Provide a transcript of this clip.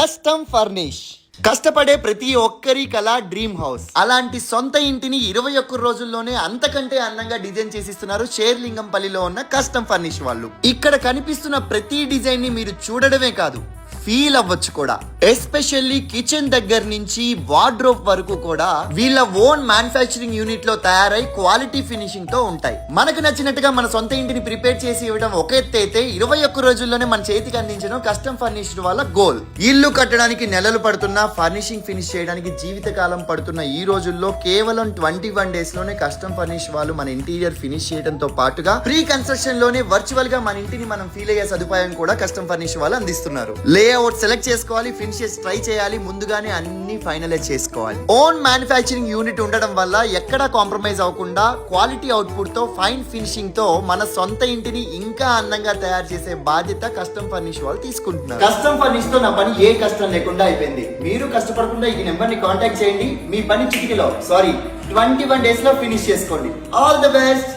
Custom furnish కష్టపడే ప్రతి ఒక్కరి కళ డ్రీమ్ హౌస్. అలాంటి సొంత ఇంటిని 21 రోజుల్లోనే అంతకంటే అందంగా డిజైన్ చేసిస్తున్నారు షేర్లింగంపల్లిలో ఉన్న కస్టమ్ ఫర్నిష్ వాళ్ళు. ఇక్కడ కనిపిస్తున్న ప్రతి డిజైన్ ని మీరు చూడడమే కాదు, ఫీల్ అవ్వచ్చు కూడా. ఎస్పెషల్లీ కిచెన్ దగ్గర నుంచి వార్డ్రోబ్ వరకు కూడా వీళ్ళ ఓన్ మ్యానుఫ్యాక్చరింగ్ యూనిట్ లో తయారై క్వాలిటీ ఫినిషింగ్ తో ఉంటాయి. మనకు నచ్చినట్టుగా మన సొంత ఇంటిని ప్రిపేర్ చేసి ఇవ్వడం ఒక ఎత్తు అయితే 21 రోజుల్లోనే మన చేతికి అందించడం కస్టమ్ ఫర్నిష్డ్ వాళ్ళ గోల్. ఇల్లు కట్టడానికి నెలలు పడుతున్నా, ఫర్నిషింగ్ ఫినిష్ చేయడానికి జీవితకాలం పడుతున్న ఈ రోజుల్లో కేవలం 21 డేస్ లోనే కస్టమ్ ఫర్నిష్ వాళ్ళు మన ఇంటీరియర్ ఫినిష్ చేయడంతో పాటుగా ప్రీ కన్స్ట్రక్షన్ లోనే వర్చువల్ గా మన ఇంటిని మనం ఫీల్ అయ్యే సదుపాయం కూడా కస్టమ్ ఫర్నిష్ వాళ్ళు అందిస్తున్నారు. లేఅవుట్ సెలెక్ట్ చేసుకోవాలి, ఫినిషెస్ ట్రై చేయాలి, ముందుగానే అన్ని ఫైనలైజ్ చేసుకోవాలి. ఓన్ మ్యానుఫ్యాక్చరింగ్ యూనిట్ ఉండడం వల్ల ఎక్కడా కాంప్రమైజ్ అవ్వకుండా క్వాలిటీ అవుట్పుట్ తో ఫైన్ ఫినిషింగ్ తో మన సొంత ఇంటిని ఇంకా అందంగా తయారు చేసే బాధ్యత కస్టమ్ ఫర్నిష్ వాళ్ళు తీసుకుంటున్నారు. కస్టమ్ ఫర్నిష్ తో నా పని ఏ కష్టం లేకుండా అయిపోయింది. మీరు కష్టపడకుండా ఈ నెంబర్ ని కాంటాక్ట్ చేయండి. మీ పని చిటికలో 21 డేస్ లో ఫినిష్ చేసుకోండి. All the best.